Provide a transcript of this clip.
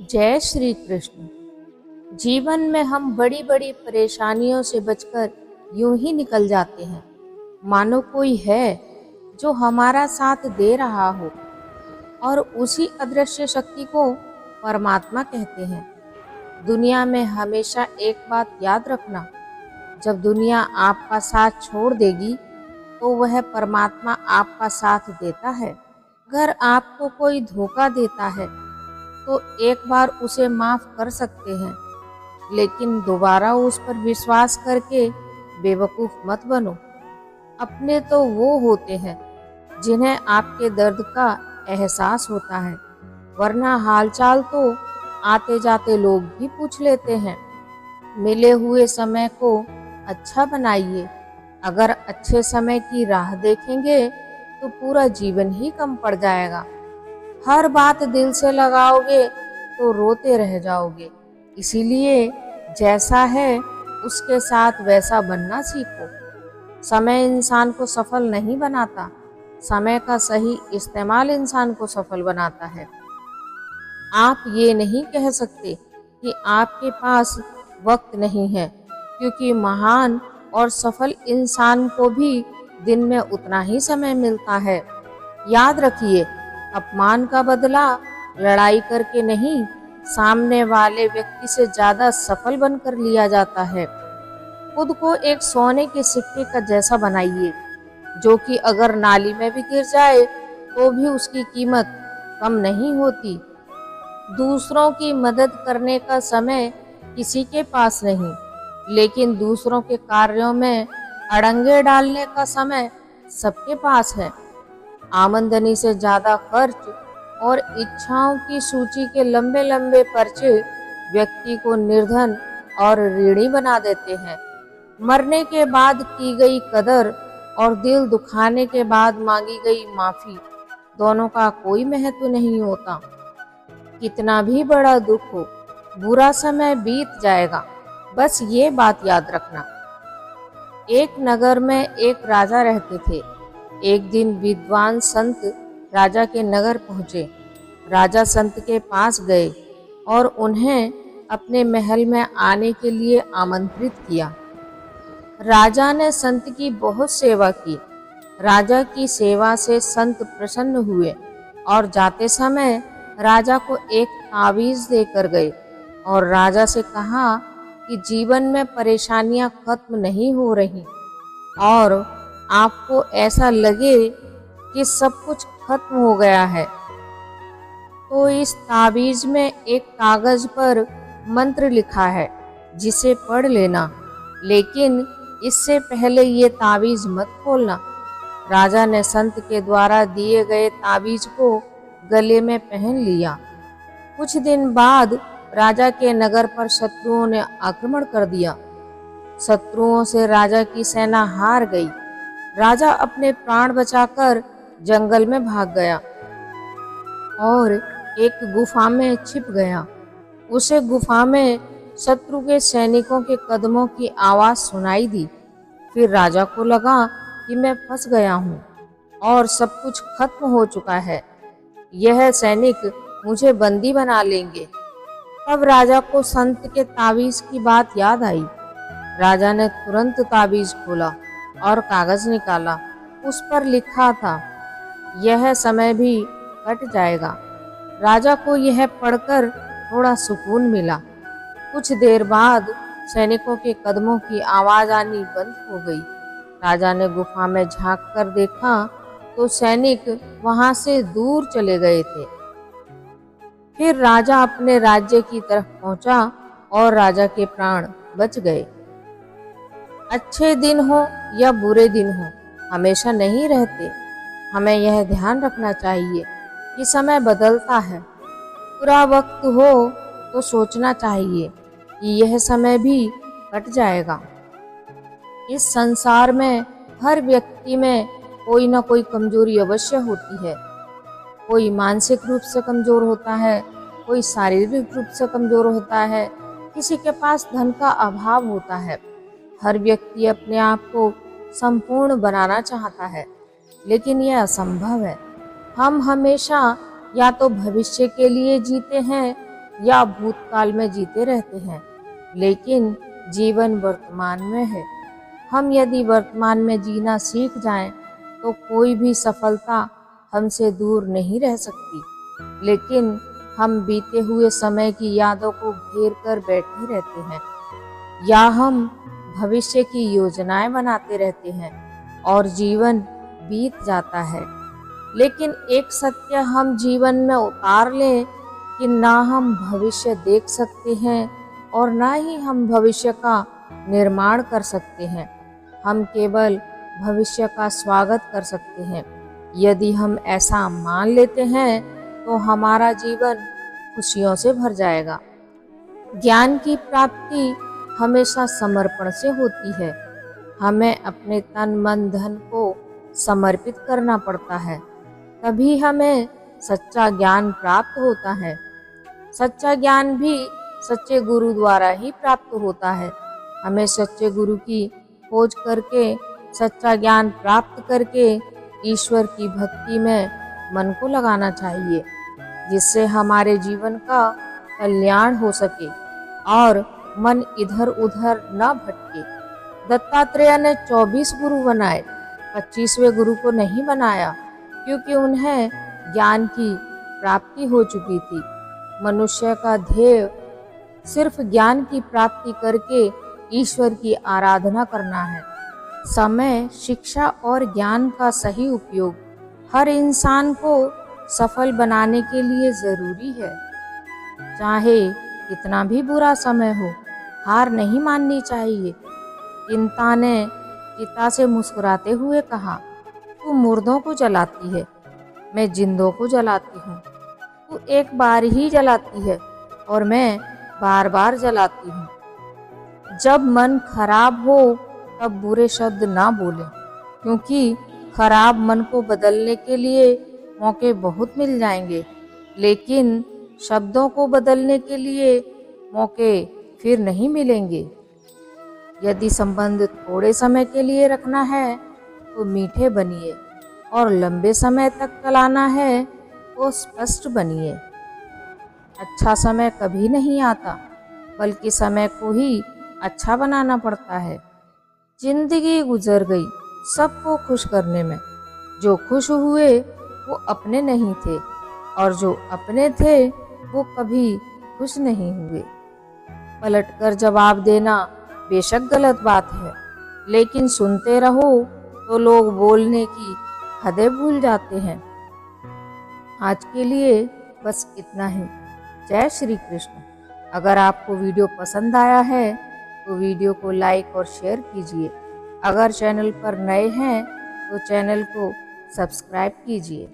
जय श्री कृष्ण। जीवन में हम बड़ी बड़ी परेशानियों से बचकर यूं ही निकल जाते हैं, मानो कोई है जो हमारा साथ दे रहा हो, और उसी अदृश्य शक्ति को परमात्मा कहते हैं। दुनिया में हमेशा एक बात याद रखना, जब दुनिया आपका साथ छोड़ देगी तो वह परमात्मा आपका साथ देता है। अगर आपको कोई धोखा देता है तो एक बार उसे माफ कर सकते हैं, लेकिन दोबारा उस पर विश्वास करके बेवकूफ मत बनो। अपने तो वो होते हैं जिन्हें आपके दर्द का एहसास होता है, वरना हालचाल तो आते जाते लोग भी पूछ लेते हैं। मिले हुए समय को अच्छा बनाइए। अगर अच्छे समय की राह देखेंगे तो पूरा जीवन ही कम पड़ जाएगा। हर बात दिल से लगाओगे तो रोते रह जाओगे। इसीलिए जैसा है उसके साथ वैसा बनना सीखो। समय इंसान को सफल नहीं बनाता, समय का सही इस्तेमाल इंसान को सफल बनाता है। आप ये नहीं कह सकते कि आपके पास वक्त नहीं है, क्योंकि महान और सफल इंसान को भी दिन में उतना ही समय मिलता है। याद रखिए, अपमान का बदला लड़ाई करके नहीं, सामने वाले व्यक्ति से ज्यादा सफल बनकर लिया जाता है। खुद को एक सोने के सिक्के का जैसा बनाइए, जो कि अगर नाली में भी गिर जाए तो भी उसकी कीमत कम नहीं होती। दूसरों की मदद करने का समय किसी के पास नहीं, लेकिन दूसरों के कार्यों में अड़ंगे डालने का समय सबके पास है। आमदनी से ज्यादा खर्च और इच्छाओं की सूची के लंबे लंबे पर्चे व्यक्ति को निर्धन और ऋणी बना देते हैं। मरने के बाद की गई कदर और दिल दुखाने के बाद मांगी गई माफी, दोनों का कोई महत्व नहीं होता। कितना भी बड़ा दुख हो, बुरा समय बीत जाएगा, बस ये बात याद रखना। एक नगर में एक राजा रहते थे। एक दिन विद्वान संत राजा के नगर पहुंचे। राजा संत के पास गए और उन्हें अपने महल में आने के लिए आमंत्रित किया। राजा ने संत की बहुत सेवा की। राजा की सेवा से संत प्रसन्न हुए और जाते समय राजा को एक ताबीज देकर गए और राजा से कहा कि जीवन में परेशानियां खत्म नहीं हो रही और आपको ऐसा लगे कि सब कुछ खत्म हो गया है तो इस ताबीज में एक कागज पर मंत्र लिखा है, जिसे पढ़ लेना, लेकिन इससे पहले ये ताबीज मत खोलना। राजा ने संत के द्वारा दिए गए ताबीज को गले में पहन लिया। कुछ दिन बाद राजा के नगर पर शत्रुओं ने आक्रमण कर दिया। शत्रुओं से राजा की सेना हार गई। राजा अपने प्राण बचाकर जंगल में भाग गया और एक गुफा में छिप गया। उसे गुफा में शत्रु के सैनिकों के कदमों की आवाज सुनाई दी। फिर राजा को लगा कि मैं फंस गया हूँ और सब कुछ खत्म हो चुका है, यह सैनिक मुझे बंदी बना लेंगे। तब राजा को संत के ताबीज की बात याद आई। राजा ने तुरंत ताबीज खोला और कागज निकाला। उस पर लिखा था, यह समय भी कट जाएगा। राजा को यह पढ़कर थोड़ा सुकून मिला। कुछ देर बाद सैनिकों के कदमों की आवाज आनी बंद हो गई। राजा ने गुफा में झांक कर देखा तो सैनिक वहां से दूर चले गए थे। फिर राजा अपने राज्य की तरफ पहुंचा और राजा के प्राण बच गए। अच्छे दिन हो या बुरे दिन हो, हमेशा नहीं रहते। हमें यह ध्यान रखना चाहिए कि समय बदलता है। बुरा वक्त हो तो सोचना चाहिए कि यह समय भी कट जाएगा। इस संसार में हर व्यक्ति में कोई ना कोई कमजोरी अवश्य होती है। कोई मानसिक रूप से कमजोर होता है, कोई शारीरिक रूप से कमजोर होता है, किसी के पास धन का अभाव होता है। हर व्यक्ति अपने आप को संपूर्ण बनाना चाहता है, लेकिन यह असंभव है। हम हमेशा या तो भविष्य के लिए जीते हैं या भूतकाल में जीते रहते हैं, लेकिन जीवन वर्तमान में है। हम यदि वर्तमान में जीना सीख जाएं, तो कोई भी सफलता हमसे दूर नहीं रह सकती। लेकिन हम बीते हुए समय की यादों को घेर कर बैठे रहते हैं, या हम भविष्य की योजनाएं बनाते रहते हैं और जीवन बीत जाता है। लेकिन एक सत्य हम जीवन में उतार लें कि ना हम भविष्य देख सकते हैं और ना ही हम भविष्य का निर्माण कर सकते हैं। हम केवल भविष्य का स्वागत कर सकते हैं। यदि हम ऐसा मान लेते हैं तो हमारा जीवन खुशियों से भर जाएगा। ज्ञान की प्राप्ति हमेशा समर्पण से होती है। हमें अपने तन मन धन को समर्पित करना पड़ता है, तभी हमें सच्चा ज्ञान प्राप्त होता है। सच्चा ज्ञान भी सच्चे गुरु द्वारा ही प्राप्त होता है। हमें सच्चे गुरु की खोज करके, सच्चा ज्ञान प्राप्त करके ईश्वर की भक्ति में मन को लगाना चाहिए, जिससे हमारे जीवन का कल्याण हो सके और मन इधर उधर न भटके। दत्तात्रेय ने 24 गुरु बनाए, 25वें गुरु को नहीं बनाया, क्योंकि उन्हें ज्ञान की प्राप्ति हो चुकी थी। मनुष्य का ध्येय सिर्फ ज्ञान की प्राप्ति करके ईश्वर की आराधना करना है। समय, शिक्षा और ज्ञान का सही उपयोग हर इंसान को सफल बनाने के लिए जरूरी है। चाहे कितना भी बुरा समय हो, हार नहीं माननी चाहिए। चिंता ने चिता से मुस्कुराते हुए कहा, तू मुर्दों को जलाती है, मैं जिंदों को जलाती हूँ। तू एक बार ही जलाती है और मैं बार बार जलाती हूँ। जब मन खराब हो तब बुरे शब्द ना बोलें, क्योंकि खराब मन को बदलने के लिए मौके बहुत मिल जाएंगे, लेकिन शब्दों को बदलने के लिए मौके फिर नहीं मिलेंगे। यदि संबंध थोड़े समय के लिए रखना है तो मीठे बनिए, और लंबे समय तक चलाना है तो स्पष्ट बनिए। अच्छा समय कभी नहीं आता, बल्कि समय को ही अच्छा बनाना पड़ता है। जिंदगी गुजर गई सबको खुश करने में। जो खुश हुए वो अपने नहीं थे, और जो अपने थे वो कभी खुश नहीं हुए। पलटकर जवाब देना बेशक गलत बात है, लेकिन सुनते रहो तो लोग बोलने की हदें भूल जाते हैं। आज के लिए बस इतना ही। जय श्री कृष्ण। अगर आपको वीडियो पसंद आया है तो वीडियो को लाइक और शेयर कीजिए। अगर चैनल पर नए हैं तो चैनल को सब्सक्राइब कीजिए।